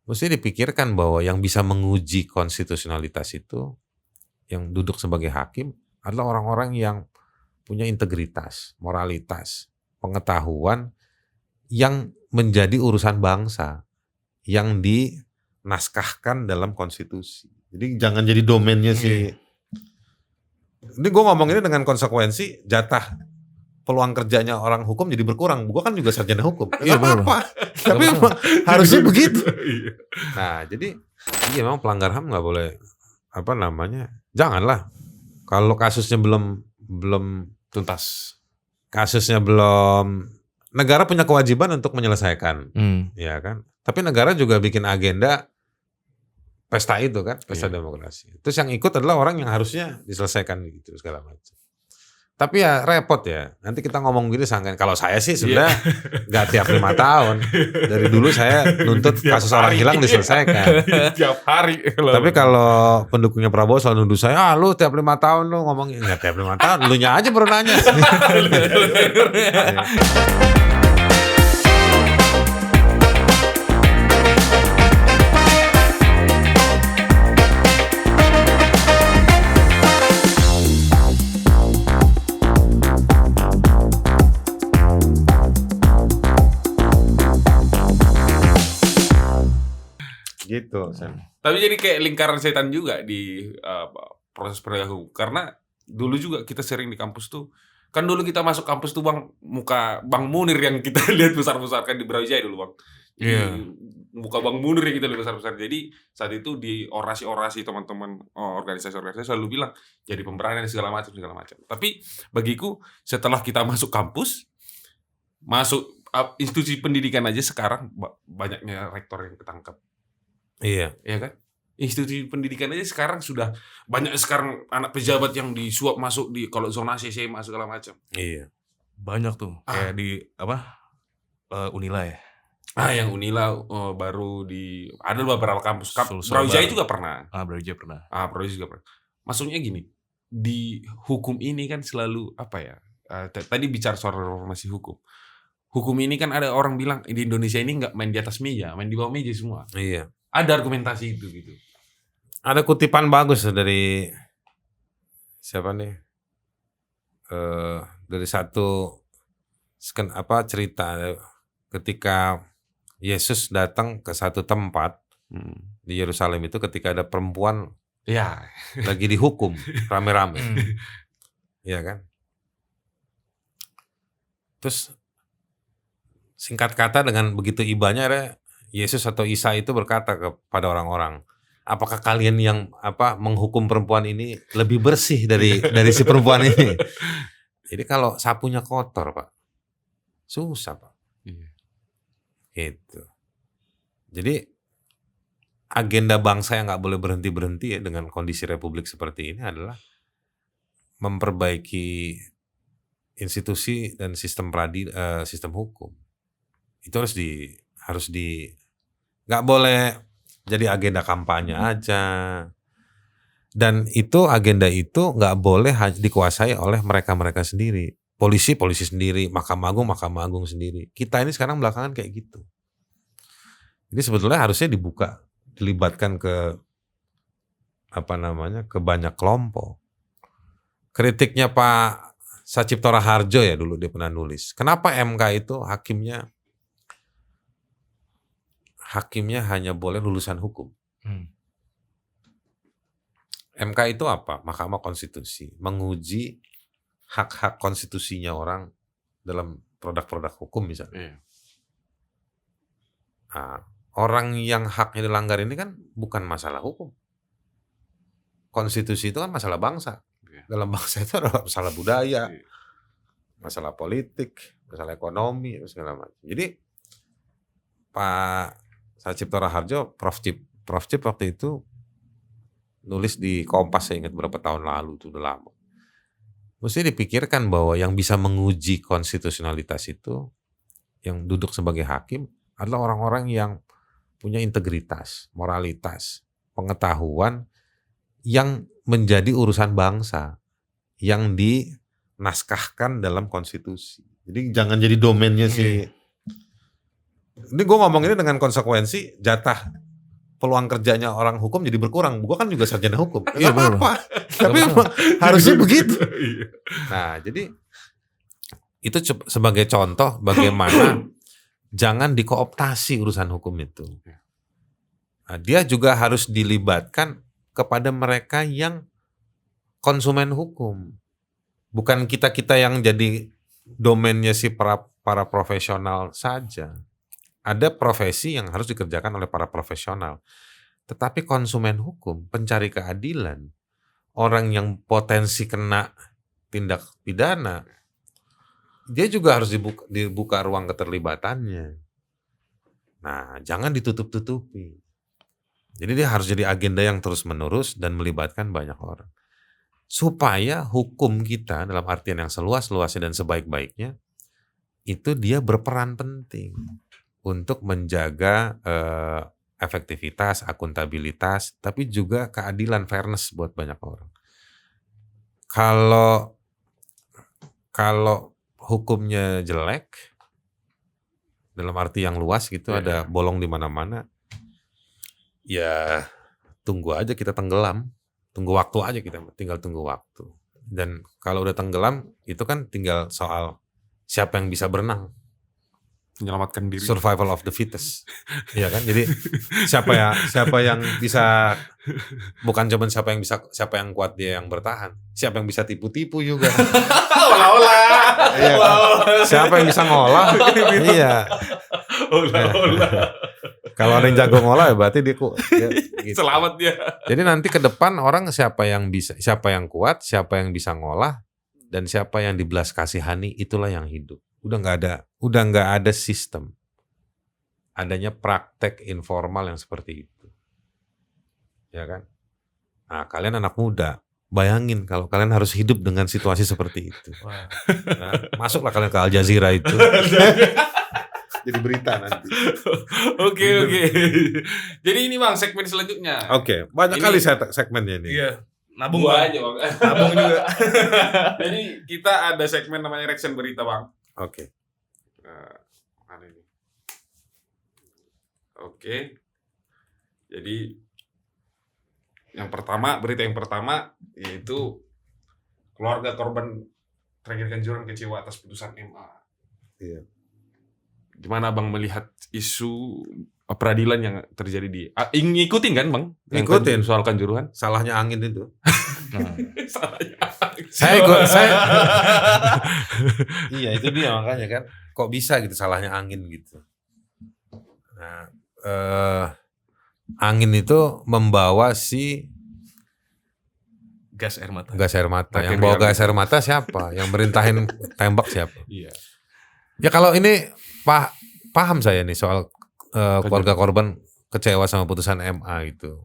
Mesti dipikirkan bahwa yang bisa menguji konstitusionalitas itu, yang duduk sebagai hakim adalah orang-orang yang punya integritas, moralitas, pengetahuan yang menjadi urusan bangsa, yang dinaskahkan dalam konstitusi. Jadi jangan jadi domainnya si. Ini gue ngomong ini dengan konsekuensi jatah peluang kerjanya orang hukum jadi berkurang. Gue kan juga sarjana hukum. Iya apa-apa. Tapi harusnya begitu. Nah jadi iya memang pelanggar HAM nggak boleh janganlah. Kalau kasusnya belum tuntas, kasusnya belum, negara punya kewajiban untuk menyelesaikan, ya kan. Tapi negara juga bikin agenda pesta itu kan, pesta demokrasi. Terus yang ikut adalah orang yang harusnya diselesaikan gitu segala macam. Tapi ya repot ya. Nanti kita ngomong gini sangkain. Kalau saya sih sebenarnya nggak tiap 5 tahun. Dari dulu saya nuntut kasus orang hilang diselesaikan. Tiap hari. Tapi kalau pendukungnya Prabowo selalu nuduh saya, lu tiap 5 tahun lu ngomong, nggak tiap 5 tahun, lu nya aja baru nanya. Gitu. Tapi jadi kayak lingkaran setan juga di proses penegakan hukum. Karena dulu juga kita sering di kampus tuh, kan dulu kita masuk kampus tuh Bang, muka Bang Munir yang kita lihat besar-besar kan di Brawijaya dulu Bang. Muka Bang Munir yang kita lihat besar-besar. Jadi saat itu di orasi-orasi teman-teman organisasi-organisasi selalu bilang jadi pemberani segala macam. Tapi bagiku setelah kita masuk kampus, masuk institusi pendidikan aja sekarang banyaknya rektor yang ketangkep. Iya kan? Institusi pendidikan aja sekarang sudah banyak sekarang anak pejabat yang disuap masuk di kalau zonasi SMA segala macam. Iya. Banyak tuh kayak di Unila ya. Yang Unila baru di ada beberapa kampus. Brawijaya juga pernah. Brawijaya pernah. Brawijaya juga pernah. Maksudnya gini, di hukum ini kan selalu tadi bicara soal reformasi hukum. Hukum ini kan ada orang bilang di Indonesia ini nggak main di atas meja, main di bawah meja semua. Iya. Ada argumentasi itu gitu. Ada kutipan bagus dari siapa nih? Dari satu cerita ketika Yesus datang ke satu tempat di Yerusalem itu ketika ada perempuan lagi dihukum rame-rame. Iya kan? Terus singkat kata dengan begitu ibanya Yesus atau Isa itu berkata kepada orang-orang, apakah kalian yang menghukum perempuan ini lebih bersih dari si perempuan ini? Jadi kalau sapunya kotor Pak, susah Pak. Gitu. Jadi agenda bangsa yang nggak boleh berhenti-berhenti ya dengan kondisi republik seperti ini adalah memperbaiki institusi dan sistem hukum. Itu harus nggak boleh jadi agenda kampanye aja. Dan agenda itu nggak boleh dikuasai oleh mereka sendiri. Polisi sendiri, Mahkamah Agung sendiri. Kita ini sekarang belakangan kayak gitu. Jadi sebetulnya harusnya dilibatkan ke ke banyak kelompok. Kritiknya Pak Sachipto Raharjo ya dulu dia pernah nulis. Kenapa MK itu hakimnya hanya boleh lulusan hukum. MK itu apa? Mahkamah Konstitusi. Menguji hak-hak konstitusinya orang dalam produk-produk hukum misalnya. Orang yang haknya dilanggar ini kan bukan masalah hukum. Konstitusi itu kan masalah bangsa. Dalam bangsa itu adalah masalah budaya, masalah politik, masalah ekonomi, segala macam. Jadi Pak Sachipto Raharjo, Prof. Cip waktu itu nulis di Kompas, saya ingat berapa tahun lalu, itu udah lama. Mesti dipikirkan bahwa yang bisa menguji konstitusionalitas itu, yang duduk sebagai hakim, adalah orang-orang yang punya integritas, moralitas, pengetahuan yang menjadi urusan bangsa, yang dinaskahkan dalam konstitusi. Jadi jangan jadi domainnya si. Ini gue ngomong ini dengan konsekuensi jatah peluang kerjanya orang hukum jadi berkurang. Gua kan juga sarjana hukum. Iya, Nggak apa-apa. Tapi emang harusnya begitu. Nah, jadi itu sebagai contoh bagaimana jangan dikooptasi urusan hukum itu. Nah, dia juga harus dilibatkan kepada mereka yang konsumen hukum. Bukan kita-kita yang jadi domainnya si para profesional saja. Ada profesi yang harus dikerjakan oleh para profesional. Tetapi konsumen hukum, pencari keadilan, orang yang potensi kena tindak pidana, dia juga harus dibuka ruang keterlibatannya. Nah, jangan ditutup-tutupi. Jadi dia harus jadi agenda yang terus-menerus dan melibatkan banyak orang. Supaya hukum kita dalam artian yang seluas-luasnya dan sebaik-baiknya, itu dia berperan penting untuk menjaga efektivitas, akuntabilitas, tapi juga keadilan, fairness buat banyak orang. Kalau hukumnya jelek, dalam arti yang luas gitu, ada bolong di mana-mana, ya tunggu aja kita tenggelam, tunggu waktu aja kita, tinggal tunggu waktu. Dan kalau udah tenggelam, itu kan tinggal soal siapa yang bisa berenang, menyelamatkan diri, survival of the fittest, ya kan? Jadi siapa yang bisa, bukan cuma siapa yang kuat dia yang bertahan, siapa yang bisa tipu-tipu juga. Olah-olah. Iya, siapa yang bisa ngolah? Iya. Olah-olah. Kalau ada yang jago ngolah ya berarti dia gitu. Selamat dia. Jadi nanti ke depan orang siapa yang kuat, siapa yang bisa ngolah, dan siapa yang dibelas kasihani, itulah yang hidup. Udah nggak ada sistem. Adanya praktek informal yang seperti itu. Ya kan? Nah, kalian anak muda, bayangin kalau kalian harus hidup dengan situasi seperti itu. Nah, masuklah kalian ke Al Jazeera itu. Jadi berita nanti. Oke. Jadi ini Bang segmen selanjutnya. Oke, banyak kali segmennya ini. Iya. Nabung Gua Bang. aja Bang. Nabung juga. Jadi kita ada segmen namanya reaction berita Bang. Oke. Mana ini? Oke. Jadi berita yang pertama yaitu keluarga korban tragedi Kanjuruhan kecewa atas putusan MA. Iya. Gimana Bang melihat isu peradilan yang terjadi di ngikutin kan Bang? Ngikutin soal Kanjuruhan. Salahnya angin itu. Salahnya. Saya Iya, itu dia makanya kan. Kok bisa gitu salahnya angin gitu. Nah, angin itu membawa si Gas air mata. Yang bawa gas air mata siapa? Yang merintahin tembak siapa? Iya. Ya kalau ini paham saya nih soal keluarga korban kecewa sama putusan MA itu.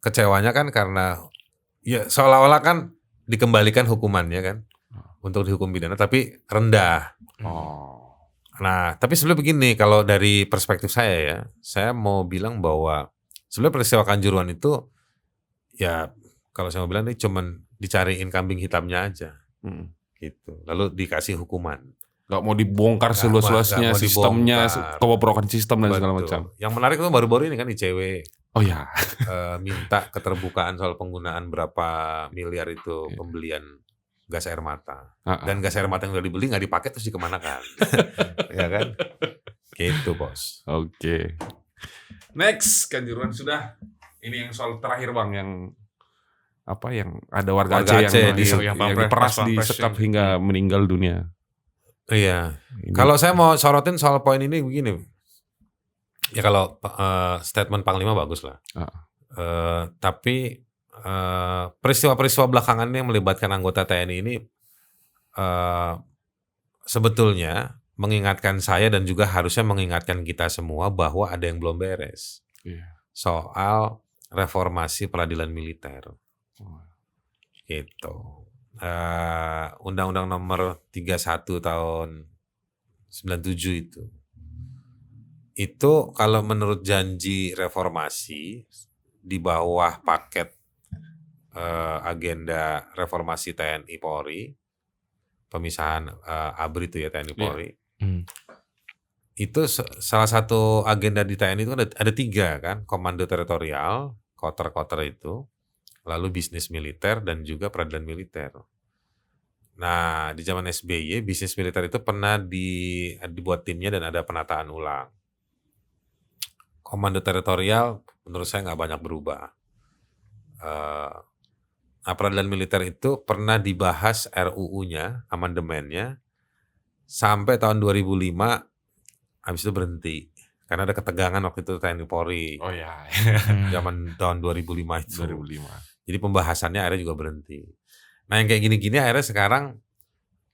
Kecewanya kan karena ya seolah-olah kan dikembalikan hukumannya kan untuk dihukum pidana tapi rendah. Nah, tapi sebenarnya begini, kalau dari perspektif saya ya, saya mau bilang bahwa sebenarnya peristiwa Kanjuruhan itu ya kalau saya mau bilang ini cuman dicariin kambing hitamnya aja. Gitu. Lalu dikasih hukuman. Gak mau dibongkar seluas-luasnya sistemnya, kebobrokan sistem dan segala macam. Yang menarik itu baru-baru ini kan ICW. Oh ya. Minta keterbukaan soal penggunaan berapa miliar itu pembelian gas air mata. Dan gas air mata yang udah dibeli nggak dipakai terus dikemanakan. Ya kan? Gitu Bos. Oke. Next, Kanjuruhan sudah. Ini yang soal terakhir Bang, yang ada warga Aceh yang diperas, disekap hingga meninggal dunia. Iya. Kalau saya mau sorotin soal poin ini begini. Ya kalau statement Panglima bagus lah. Tapi peristiwa-peristiwa belakangan yang melibatkan anggota TNI ini sebetulnya mengingatkan saya dan juga harusnya mengingatkan kita semua bahwa ada yang belum beres. Soal reformasi peradilan militer. Gitu. Undang-Undang nomor 31 tahun 97 itu kalau menurut janji reformasi di bawah paket agenda reformasi TNI Polri, pemisahan ABRI itu ya TNI Polri, itu salah satu agenda di TNI itu ada 3 kan, komando teritorial, koter-koter itu, lalu bisnis militer dan juga peradilan militer. Nah, di zaman SBY bisnis militer itu pernah dibuat timnya dan ada penataan ulang. Komando teritorial menurut saya nggak banyak berubah. Nah, peradilan militer itu pernah dibahas RUU-nya, amandemennya, sampai tahun 2005, habis itu berhenti. Karena ada ketegangan waktu itu TNI Polri. Oh ya. Zaman tahun 2005 itu. 2005. Jadi pembahasannya akhirnya juga berhenti. Nah yang kayak gini-gini akhirnya sekarang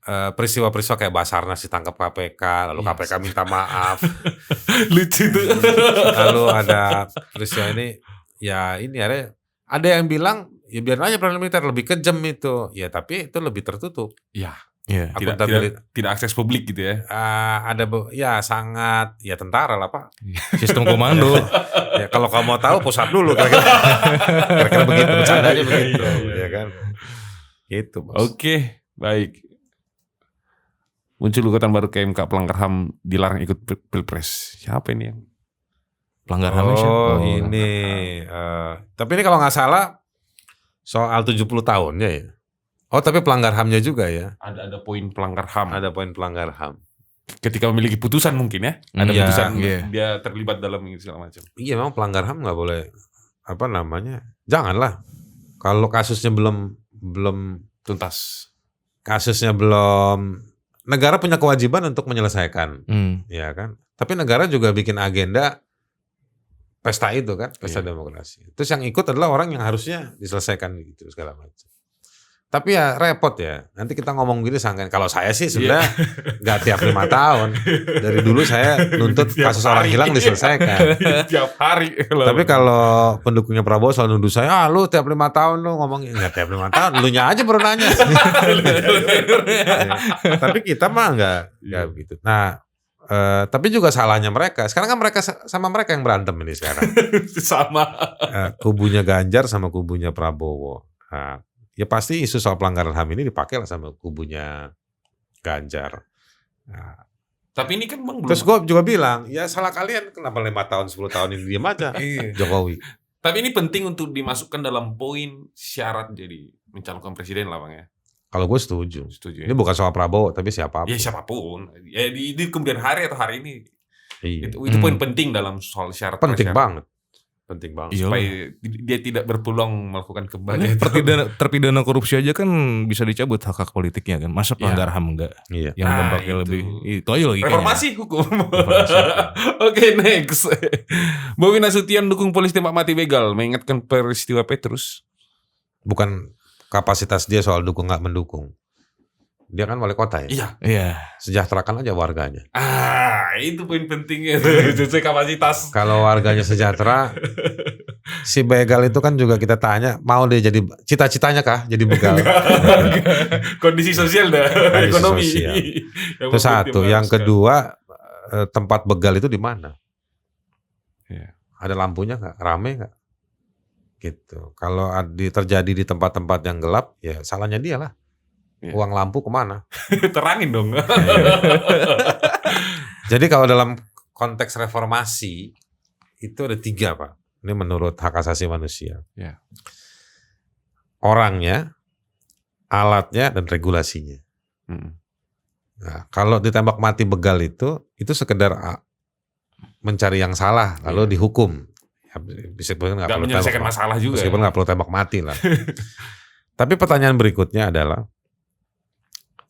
peristiwa-peristiwa kayak Basarnas ditangkap KPK, lalu KPK minta maaf. Lucu tuh. Lalu ada peristiwa ini, ya ini ada yang bilang, ya biar aja peradilan militer lebih kejam itu. Ya tapi itu lebih tertutup. Iya. Iya. Tidak akses publik gitu ya. Ya sangat, ya tentara lah Pak. Sistem komando. Ya, kalau kamu mau tahu pusat dulu kira-kira begitu, bercandanya begitu, ya kan. Gitu, Bos. Oke, baik. Muncul gugatan baru ke MK pelanggar HAM dilarang ikut Pilpres. Siapa ini yang Pelanggar HAM siapa? Oh, ini tapi ini kalau nggak salah soal 70 tahunnya ya. Oh, tapi pelanggar HAM-nya juga ya. ada poin pelanggar HAM. Ada poin pelanggar HAM. Ketika memiliki putusan mungkin ya. Ada Iya, putusan iya. dia terlibat dalam ini segala macam. Iya, memang pelanggar HAM nggak boleh janganlah. Kalau kasusnya belum Tuntas. kasusnya belum, negara punya kewajiban untuk menyelesaikan, ya kan. Tapi negara juga bikin agenda pesta itu kan, pesta demokrasi. Terus yang ikut adalah orang yang harusnya diselesaikan gitu segala macam. Tapi ya repot ya. Nanti kita ngomong gini sangkain. Kalau saya sih sebenarnya nggak tiap 5 tahun. Dari dulu saya nuntut kasus orang hilang diselesaikan. Tiap hari. Tapi kalau pendukungnya Prabowo selalu nuduh saya, lu tiap 5 tahun lu ngomongin. Nggak tiap 5 tahun, lu nya aja baru nanya. Tapi kita mah nggak begitu. Nah, tapi juga salahnya mereka. Sekarang kan mereka sama mereka yang berantem ini sekarang. Sama. Kubunya Ganjar sama kubunya Prabowo. Nah, ya pasti isu soal pelanggaran HAM ini dipakai lah sama kubunya Ganjar. Nah, tapi ini kan Bang terus gue juga bilang, ya salah kalian kenapa 5 tahun 10 tahun ini diam aja Jokowi. Tapi ini penting untuk dimasukkan dalam poin syarat jadi mencalonkan presiden lah Bang ya. Kalau gue setuju. Setuju ya. Ini bukan soal Prabowo tapi siapapun. Ya siapapun. Ya di kemudian hari atau hari ini. Iya. Itu poin penting dalam soal syarat. Penting banget. Penting banget. Supaya dia tidak berpeluang melakukan kembali. Terpidana korupsi aja kan bisa dicabut hak politiknya kan. Masa pelanggar HAM enggak? Iya. Yang dampaknya lebih. Itu aja logikanya. Reformasi hukum. Oke, next. Bobi Nasution dukung polisi tembak mati begal, mengingatkan peristiwa Petrus. Bukan kapasitas dia soal dukung nggak mendukung. Dia kan wali kota ya. Iya. Sejahterakan aja warganya. Itu poin pentingnya tuh. Sesuai kapasitas. Kalau warganya sejahtera, si begal itu kan juga kita tanya, mau dia jadi cita-citanya kah jadi begal? Kondisi sosial dah, ekonomi. Sosial. Itu satu. Yang kedua, tempat begal itu di mana? Ya. Ada lampunya nggak? Rame nggak? Gitu. Kalau terjadi di tempat-tempat yang gelap, ya salahnya dia lah. Ya. Uang lampu kemana? Terangin dong. Jadi kalau dalam konteks reformasi itu ada 3 Pak. Ini menurut hak asasi manusia. Ya. Orangnya, alatnya, dan regulasinya. Nah, kalau ditembak mati begal itu sekedar mencari yang salah lalu dihukum. Ya, meskipun nggak perlu menyelesaikan masalah juga. Meskipun nggak perlu tembak mati lah. Tapi pertanyaan berikutnya adalah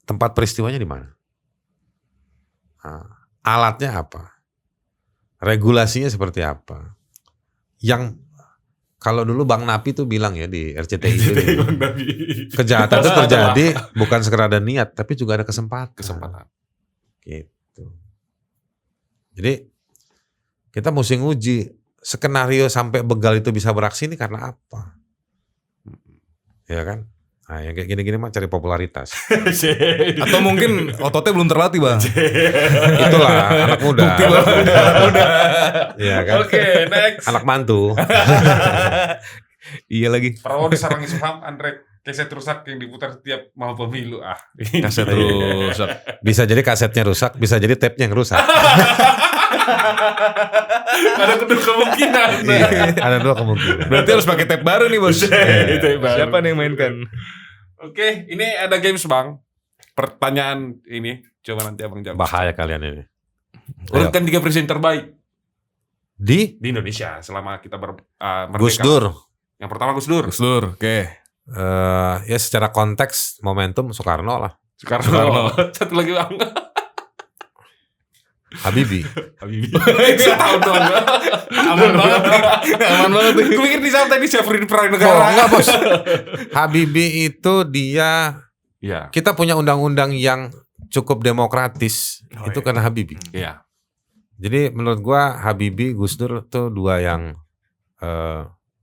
tempat peristiwanya di mana? Nah, alatnya apa? Regulasinya seperti apa? Yang kalau dulu Bang Napi tuh bilang ya di RCTI itu kejahatan itu terjadi bukan sekedar ada niat tapi juga ada kesempatan. Gitu. Jadi kita mesti nguji skenario sampai begal itu bisa beraksi ini karena apa? Ya kan? Nah, yang kayak gini-gini mah cari popularitas. Atau mungkin ototnya belum terlatih Bang. Itulah anak muda. Bukti muda. Iya kan? Oke, next. Anak mantu. Iya lagi. Prabowo diserang isu HAM, Andre kaset rusak yang diputar setiap mau pemilu. Kaset rusak. Bisa jadi kasetnya rusak, bisa jadi tape-nya yang rusak. Ada kedua kemungkinan. Iya, ada 2 kemungkinan. Berarti harus pakai tab baru nih, Bos. Tape baru. Siapa nih yang mainkan? Oke, ini ada games Bang. Pertanyaan ini coba nanti Abang jawab. Bahaya kalian ini. Urutkan 3 presiden terbaik Di di Indonesia selama kita merdeka. Gus Dur. Yang pertama Gus Dur. Gus Dur, oke. Ya secara konteks momentum Soekarno lah. Soekarno. Satu lagi Bang. Habibie. Habibie. Saya tahu dong. Aman banget. Aman banget. Gue pikir di sana tadi Syafruddin Prawi Oh, Negara. enggak, Bos. Habibie itu dia, Iya. kita punya undang-undang yang cukup demokratis. Oh, Itu iya. karena Habibie. Iya. Jadi menurut gua Habibie, Gus Dur tuh 2 yang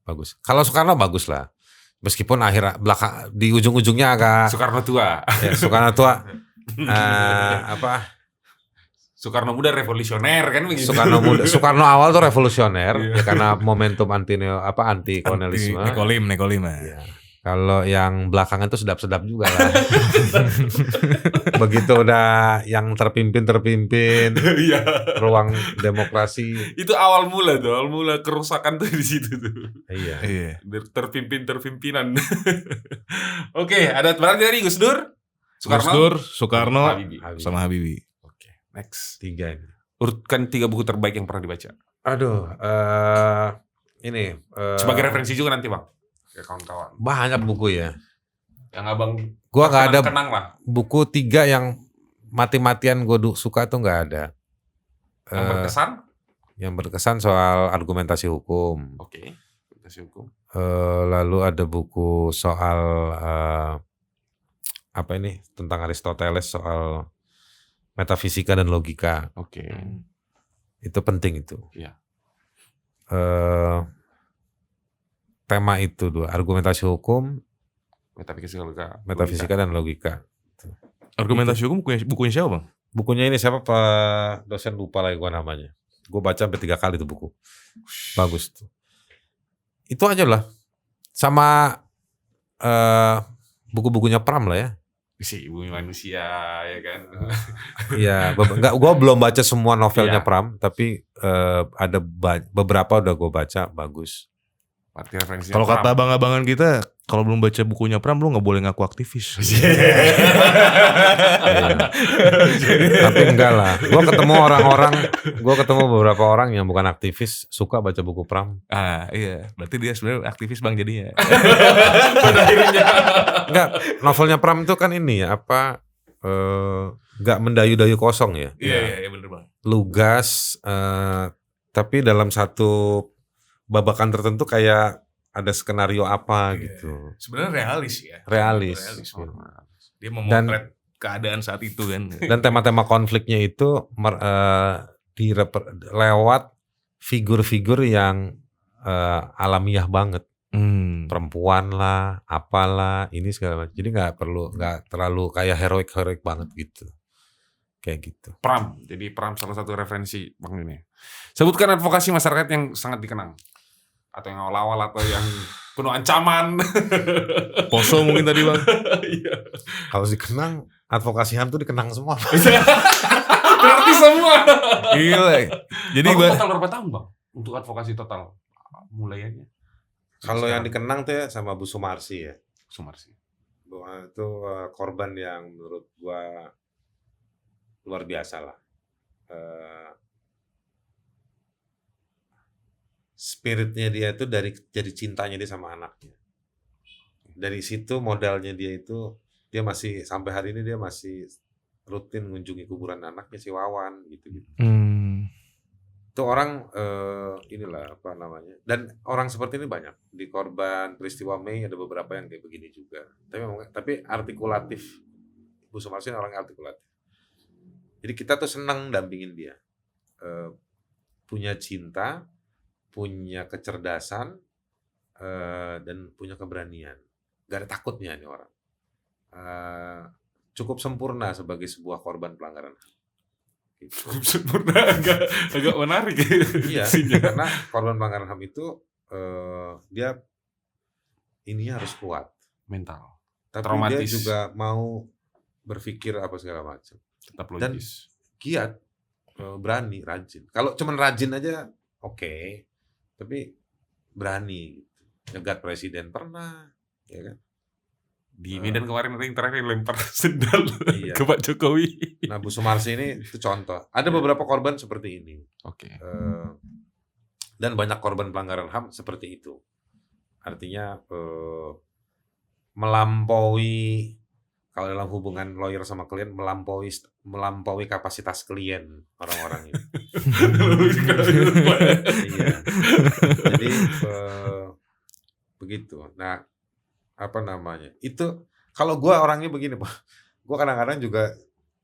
bagus. Kalau Soekarno bagus lah. Meskipun belakang di ujung-ujungnya agak Soekarno tua. ya, Soekarno tua Soekarno muda revolusioner kan begitu. Soekarno awal tuh revolusioner Iya. ya karena momentum anti kolonialisme. Nekolim. Ya. Kalau yang belakangan tuh sedap-sedap juga lah. Begitu udah yang terpimpin Iya. ruang demokrasi. Itu awal mula kerusakan tuh di situ tuh. Iya. Iya. Terpimpinan. Oke, ada berarti tadi Gus Dur, Gus Dur, Soekarno, Habibie. sama Habibie. Oke, next. 3 ini. Urutkan 3 buku terbaik yang pernah dibaca. Aduh, ini Sebagai referensi juga nanti Bang. Ya kawan-kawan. banyak buku ya. Yang Abang Gua nggak ada kenang lah. buku 3 yang mati-matian gue suka tuh nggak ada. Yang berkesan? Yang berkesan soal argumentasi hukum. Oke. Argumentasi hukum. Lalu ada buku soal apa ini tentang Aristoteles soal metafisika dan logika. Oke. Itu penting itu. Iya. Tema itu 2, argumentasi hukum, Metafisika dan logika. Argumentasi hukum bukunya siapa, Bang? Bukunya ini siapa Pak dosen, lupa lagi gua namanya. Gue baca sampai 3 kali tuh buku. Bagus tuh. Itu aja lah. Sama buku-bukunya Pram lah ya. Si Bumi Manusia ya kan. Iya, gue belum baca semua novelnya Iya. Pram, tapi ada beberapa udah gue baca, bagus. Berarti referensinya Kalau Pram. kata abang-abangan kita, kalau belum baca bukunya Pram, lu nggak boleh ngaku aktivis. Iya. Tapi enggak lah. Gue ketemu beberapa orang yang bukan aktivis suka baca buku Pram. Iya. Berarti dia sebenarnya aktivis Bang jadinya. Pada akhirnya. Enggak, novelnya Pram itu kan ini ya, enggak mendayu-dayu kosong ya. Iya bener Bang. Lugas, tapi dalam satu babakan tertentu kayak ada skenario apa gitu. Sebenarnya realis ya. Realis. Dia memotret keadaan saat itu kan. Dan tema-tema konfliknya itu lewat figur-figur yang alamiah banget. Perempuan lah, apalah, ini segala macam. Jadi nggak terlalu kayak heroik banget gitu. Kayak gitu. Pram. Jadi Pram salah satu referensi Bang ini. Sebutkan advokasi masyarakat yang sangat dikenang. Atau yang awal-awal atau yang penuh ancaman. Poso mungkin tadi Bang. Iya. Kalau dikenang, advokasi HAM tuh dikenang semua. Berarti semua. Gila. Jadi total berapa tahun Bang? Untuk advokasi total mulainya? Kalau yang dikenang tuh ya sama Bu Sumarsi ya. Sumarsi. Itu korban yang menurut gua luar biasa lah. Spiritnya dia itu dari cintanya dia sama anaknya. Dari situ modalnya dia itu, dia masih sampai hari ini dia masih rutin mengunjungi kuburan anaknya si Wawan gitu. Itu orang inilah apa namanya. Dan orang seperti ini banyak. Di korban peristiwa Mei ada beberapa yang kayak begini juga. Tapi artikulatif. Bu Sumarsi orang artikulatif. Jadi kita tuh senang dampingin dia. Punya cinta, punya kecerdasan, dan punya keberanian. Gak ada takutnya ini orang. Cukup sempurna sebagai sebuah korban pelanggaran. Gitu. Sempurna agak menarik. Iya, karena korban pelanggaran HAM itu dia ininya harus kuat. Mental. Tapi Traumatis. dia juga mau berpikir apa segala macam. Tetap Dan logis. giat. berani, rajin. Kalau cuman rajin aja oke, tapi berani. Nyegat presiden pernah, ya kan? Di Medan kemarin yang terakhir lempar sendal Iya. ke Pak Jokowi. Nah, Bu Sumarsi ini itu contoh. Ada beberapa korban seperti ini. Oke. Dan banyak korban pelanggaran HAM seperti itu. Artinya melampaui, kalau dalam hubungan lawyer sama klien, melampaui kapasitas klien orang-orang ini. Iya. Jadi begitu. Nah, apa namanya? Itu kalau gue orangnya begini, Pak. Gue kadang-kadang juga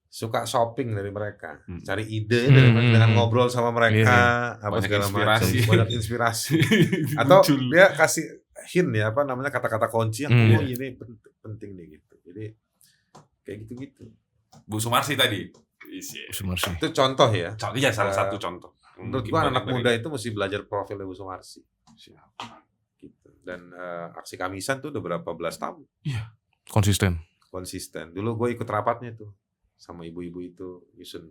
suka shopping dari mereka, cari ide dari mereka, dengan ngobrol sama mereka, apa Banyak segala macam, inspirasi. banyak inspirasi. Atau Muncul. dia kasih hint ya, apa namanya, kata-kata kunci yang oh ini penting nih gitu. Jadi kayak gitu-gitu. Bu Sumarsi tadi. Sumarsi. Itu contoh ya. Iya, salah satu contoh. Menurut Mungkin gua banyak anak dari- muda itu mesti belajar profil Ibu Sumarsi. Gitu. Dan aksi Kamisan tuh udah berapa belas tahun Konsisten. konsisten. Dulu gue ikut rapatnya tuh sama ibu-ibu itu nyusun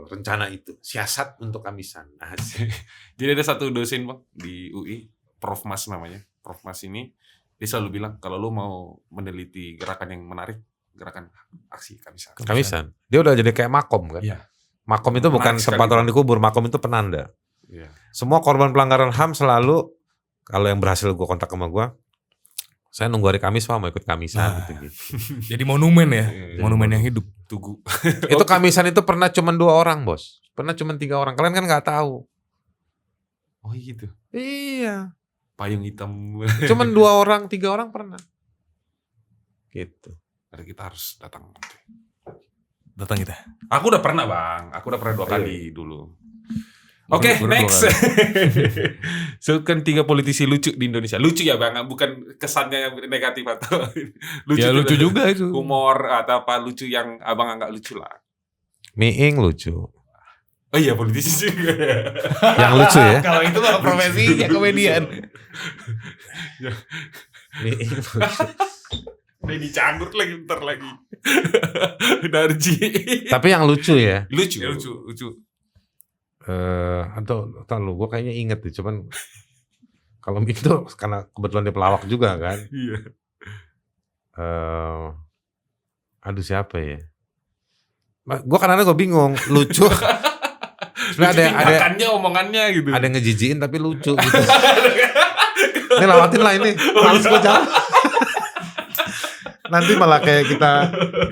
rencana itu, siasat untuk Kamisan. Asik. Jadi ada satu dosen Bang di UI, Prof Mas namanya. Prof Mas ini dia selalu bilang kalau lu mau meneliti gerakan yang menarik, gerakan aksi Kamisan. Kamisan. Dia udah jadi kayak makom kan? Iya. Makom itu bukan Menarik tempat sekali. orang dikubur, makom itu penanda. Iya. Semua korban pelanggaran HAM selalu, kalau yang berhasil gue kontak sama gue, saya nunggu hari Kamis Pak mau ikut Kamisan gitu. Jadi monumen ya, Iya. monumen yang hidup. Tugu. Itu Kamisan itu pernah cuma 2 orang bos, pernah cuma 3 orang. Kalian kan nggak tahu. Oh gitu. Iya, Payung hitam. cuma 2 orang, 3 orang pernah. Gitu. Jadi kita harus datang. Datang kita. Aku udah pernah Bang. Aku udah pernah 2 kali dulu. Oke, Baru 2 next. kali. So kan 3 politisi lucu di Indonesia. Lucu ya Bang, bukan kesannya yang negatif atau lucu. Ya lucu juga itu. Humor atau apa lucu yang Abang anggap lucu lah. Miing lucu. Oh iya, politisi juga. Yang lucu ya. Kalau itu mah profesinya komedian. Miing lucu. Udah dicanggut lagi bentar lagi. Darji. Tapi yang lucu ya. Lucu, lucu. Atau lu, gue kayaknya inget deh, cuman kalau Miing tuh karena kebetulan dia pelawak juga kan. Iya. Aduh siapa ya? Gue kadang-kadang gue bingung, lucu. Sebenarnya ada Tindakannya, omongannya gitu. ada yang ngejijiin tapi lucu gitu. Ini lewatin lah ini. Males gue jawab. Nanti malah kayak kita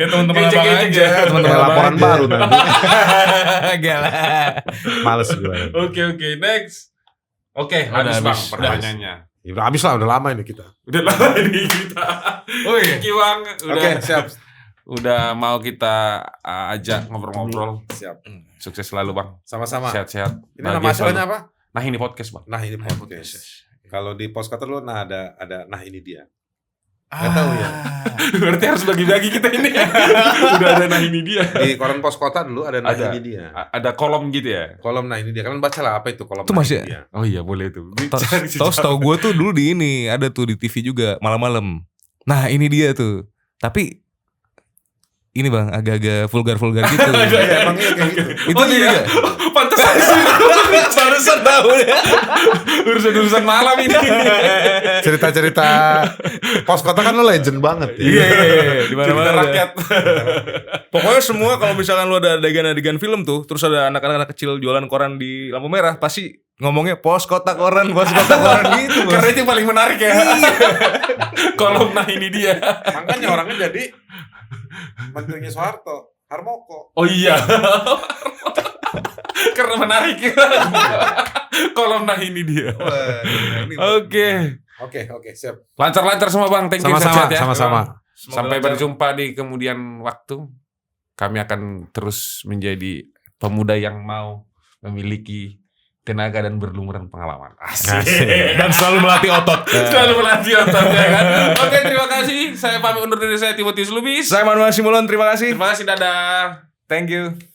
Ya teman-teman Ejek-ejek abang aja. ya. Teman-teman kayak abang laporan aja. baru nanti. Gak lah. Males gue. Oke, next. Oke, Udah habis Bang habis. pertanyaannya. Ya, udah habis lah, udah lama ini kita. Udah lama ini kita. Oh iya. Thank you, Bang. Udah Oke, siap. Udah mau kita ajak ngobrol-ngobrol. Siap. Sukses selalu, Bang. Sama-sama. Sehat-sehat. Ini nama Bahagia acaranya selalu. apa? Nah, ini podcast, Bang. Nah ini Podcast. podcast. Kalau di Postcutter lu nah ada nah ini dia. Nggak tahu ya. Berarti harus bagi-bagi kita ini. Udah ada nah ini dia. Di koran Pos Kota dulu ada nah Ada. ini dia. Ada kolom gitu ya. Kolom nah ini dia. Kalian baca lah apa itu kolom Itu nah masih- ini dia. Oh iya, boleh tuh. Tahu gue tuh dulu di ini ada tuh di TV juga malam-malam. Nah ini dia tuh. Tapi ini bang agak-agak vulgar-vulgar gitu. Iya, emang iya kayak gitu. Itu Oh iya. juga. Pantesan Barusan tahu ya. urusan malam ini. Cerita-cerita Pos Kota kan lu legend banget ya. Iya. Di Cerita mana-mana. rakyat. Pokoknya semua kalau misalkan lu ada adegan-adegan film tuh, terus ada anak-anak kecil jualan koran di lampu merah, pasti ngomongnya pos kota koran gitu. Bos. Karena itu yang paling menarik ya. Kolom nah ini dia. Makanya orangnya jadi menterinya Soeharto, Harmoko. Oh iya. Karena menarik. Kolom nah ini dia. Oke. Oke, siap. Lancar-lancar semua Bang. Thank you Sama-sama, sehat-sehat ya. sama-sama. Sampai berjumpa di kemudian waktu. Kami akan terus menjadi pemuda yang mau memiliki tenaga dan berlumuran pengalaman. Asik. Dan selalu melatih otot. Selalu melatih otot ya kan. Oke, terima kasih. Saya pamit undur diri, saya Timotius Lubis. Saya Manuel Simulon, terima kasih. Terima kasih, dadah. Thank you.